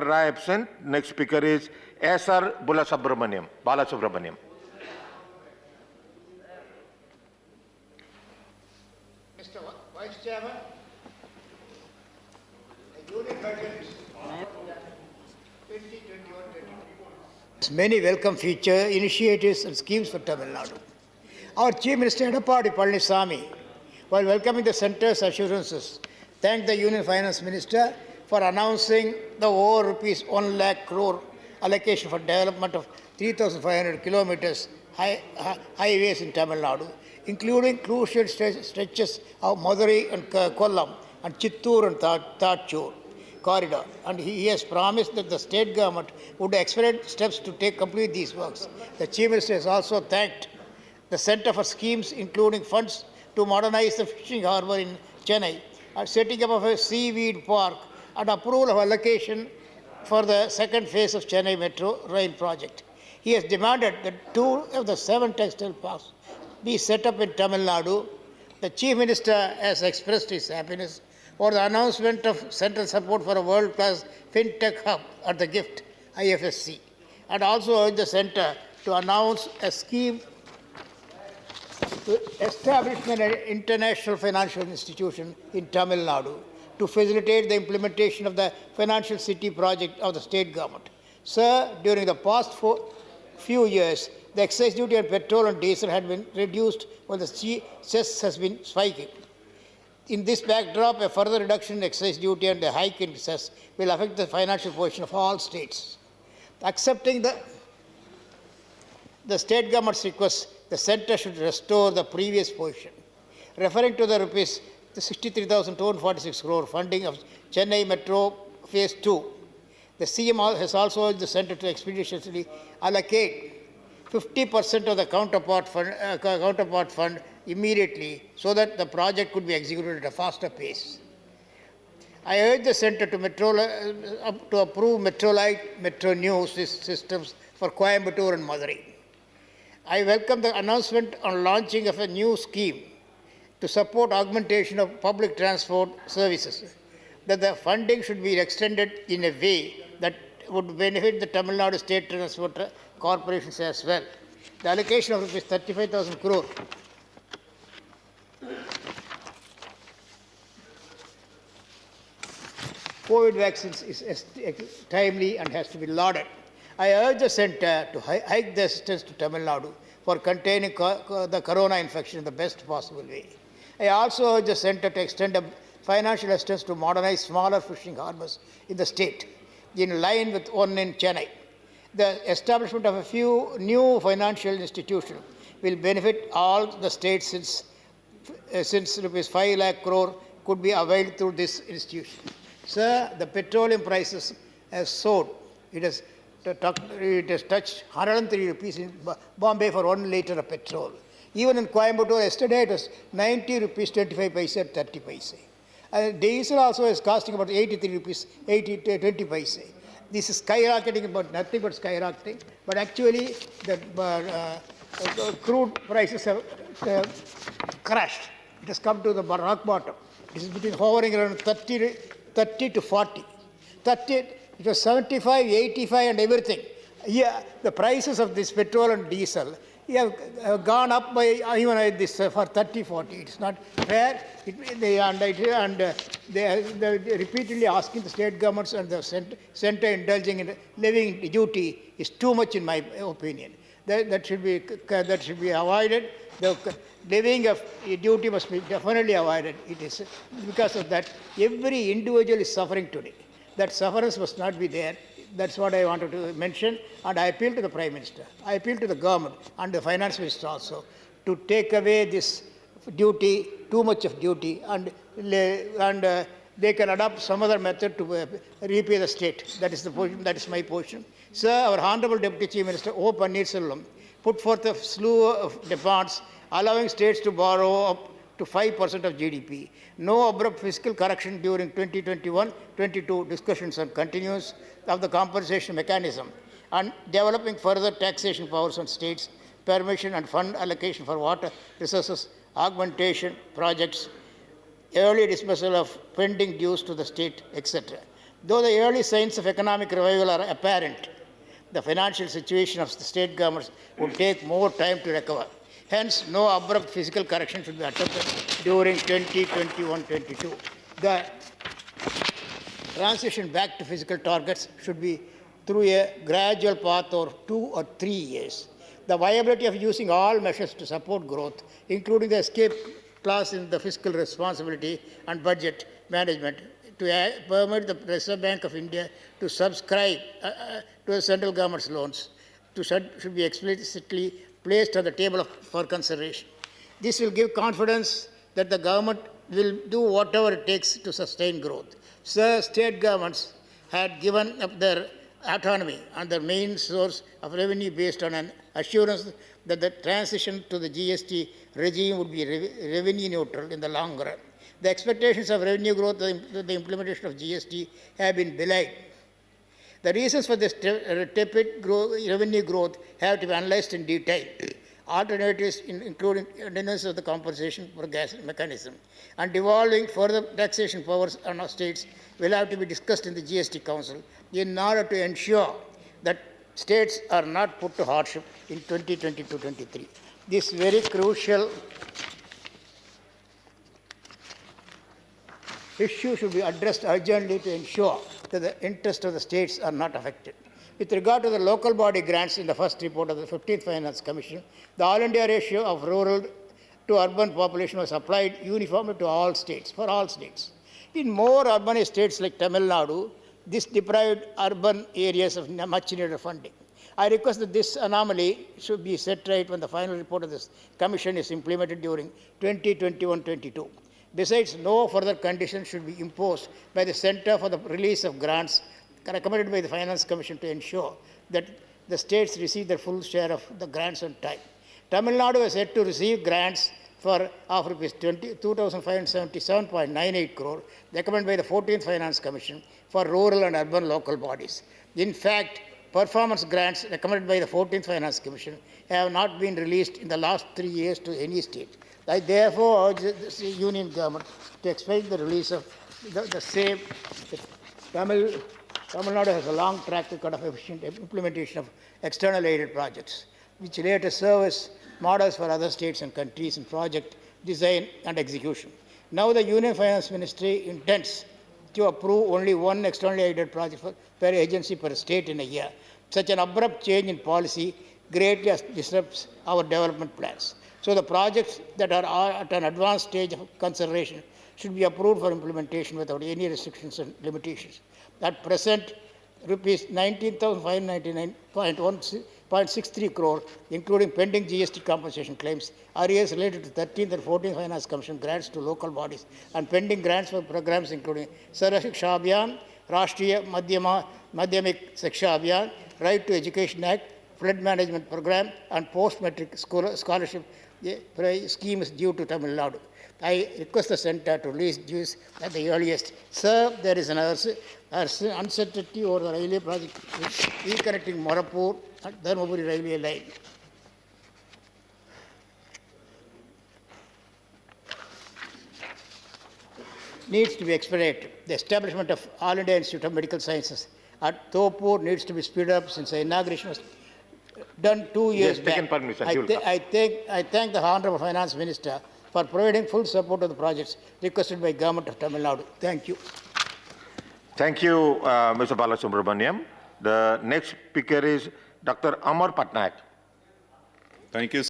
Rai absent. Next speaker is S.R. Balasubramaniam. Mr. Vice Chairman, the Union Budget 2021-22. Many welcome future initiatives and schemes for Tamil Nadu. Our Chief Minister Edappadi Palaniswamy, while welcoming the Centre's assurances, thanked the Union Finance Minister for announcing the over rupees 1 lakh crore allocation for development of 3,500 kilometers highways in Tamil Nadu, including crucial stretches of Madurai and Kollam and Chittoor and Thatchur corridor. And he has promised that the state government would expedite steps to complete these works. The Chief Minister has also thanked the Centre for schemes including funds to modernize the fishing harbour in Chennai, setting up of a seaweed park, and approval of allocation for the second phase of Chennai Metro Rail project. He has demanded that 2 of the 7 textile parks be set up in Tamil Nadu. The Chief Minister has expressed his happiness for the announcement of central support for a world-class fintech hub at the GIFT IFSC, and also urged the centre to announce a scheme to establish an international financial institution in Tamil Nadu to facilitate the implementation of the Financial City project of the state government. Sir, during the past few years, the excise duty on petrol and diesel had been reduced while the cess has been spiking. In this backdrop, a further reduction in excise duty and a hike in cess will affect the financial position of all states. Accepting the state government's request, the centre should restore the previous position. Referring to the ₹63,246 crore funding of Chennai Metro Phase 2, the CM has also urged the centre to expeditiously allocate 50% of the counterpart fund immediately so that the project could be executed at a faster pace. I urge the centre to approve Metrolite Metro News systems for Coimbatore and Madurai. I welcome the announcement on launching of a new scheme to support augmentation of public transport services, that the funding should be extended in a way that would benefit the Tamil Nadu State Transport Corporations as well. The allocation of ₹35,000 crore COVID vaccines is timely and has to be lauded. I urge the centre to hike the assistance to Tamil Nadu for containing the corona infection in the best possible way. I also urge the centre to extend a financial assistance to modernize smaller fishing harbours in the state, in line with one in Chennai. The establishment of a few new financial institutions will benefit all the states since ₹5 lakh crore could be availed through this institution. Sir, the petroleum prices have soared. It has touched ₹103 in Bombay for 1 litre of petrol. Even in Coimbatore, yesterday it was ₹90.25 at 30 paise. Diesel also is costing about ₹83.20. This is skyrocketing, about nothing but skyrocketing. But actually, the crude prices have crashed. It has come to the rock bottom. It is hovering around 30 to 40. 30, it was 75, 85 and everything. Yeah, the prices of this petrol and diesel have gone up by even this for 30, 40. It's not fair. They are repeatedly asking the state governments and the centre indulging in levying duty is too much, in my opinion. That should be avoided. The levying of duty must be definitely avoided. It is because of that every individual is suffering today. That sufferance must not be there. That's what I wanted to mention, and I appeal to the Prime Minister, I appeal to the government and the Finance Minister also to take away this duty, too much of duty, and they can adopt some other method to repay the state. That is the position. That is my position. Sir, our Honourable Deputy Chief Minister O. Pannirselvam put forth a slew of demands allowing states to borrow up to 5% of GDP. No abrupt fiscal correction during 2021-22 discussions on continuance of the compensation mechanism, and developing further taxation powers on states, permission and fund allocation for water resources, augmentation projects, early dismissal of pending dues to the state, etc. Though the early signs of economic revival are apparent, the financial situation of the state governments would take more time to recover. Hence, no abrupt fiscal correction should be attempted during 2021-22. The transition back to fiscal targets should be through a gradual path of 2 or 3 years. The viability of using all measures to support growth, including the escape clause in the fiscal responsibility and budget management, to permit the Reserve Bank of India to subscribe to the central government's loans, should be explicitly placed on the table for consideration. This will give confidence that the government will do whatever it takes to sustain growth. Sir, state governments had given up their autonomy and their main source of revenue based on an assurance that the transition to the GST regime would be revenue neutral in the long run. The expectations of revenue growth with the implementation of GST have been belied. The reasons for this tepid revenue growth have to be analyzed in detail. Alternatives including maintenance of the compensation for gas mechanism and devolving further taxation powers on our states will have to be discussed in the GST Council in order to ensure that states are not put to hardship in 2022-23. This very crucial issue should be addressed urgently to ensure that the interests of the states are not affected. With regard to the local body grants in the first report of the 15th Finance Commission, the All India ratio of rural to urban population was applied uniformly to all states, for all states. In more urban states like Tamil Nadu, this deprived urban areas of much needed funding. I request that this anomaly should be set right when the final report of this Commission is implemented during 2021-22. Besides, no further conditions should be imposed by the Centre for the release of grants recommended by the Finance Commission to ensure that the states receive their full share of the grants on time. Tamil Nadu is yet to receive grants of rupees 2,577.98 crore recommended by the 14th Finance Commission for rural and urban local bodies. In fact, performance grants recommended by the 14th Finance Commission have not been released in the last 3 years to any state. I therefore urge the Union government to expect the release of the same. Tamil Nadu has a long track record of efficient implementation of external aided projects, which later serve as models for other states and countries in project design and execution. Now the Union Finance Ministry intends to approve only one externally aided project per agency per state in a year. Such an abrupt change in policy greatly disrupts our development plans. So the projects that are at an advanced stage of consideration should be approved for implementation without any restrictions and limitations. At present, rupees 19,599.63 crore, including pending GST compensation claims, arrears related to 13th and 14th Finance Commission grants to local bodies, and pending grants for programs including Sarva Shiksha Abhiyan, Rashtriya Madhyamik Shiksha Abhiyan, Right to Education Act, Flood Management Program, and Post-Matric Scholarship scheme is due to Tamil Nadu. I request the Centre to release dues at the earliest. Sir, there is an uncertainty over the railway project reconnecting Morapur and Dharmaburi railway line. Needs to be expedited. The establishment of All India Institute of Medical Sciences at Topur needs to be speeded up since the inauguration was done 2 years back. I thank the Honorable Finance Minister for providing full support of the projects requested by Government of Tamil Nadu. Thank you. Thank you, Mr. Balasubramaniam. The next speaker is Dr. Amar Patnaik. Thank you.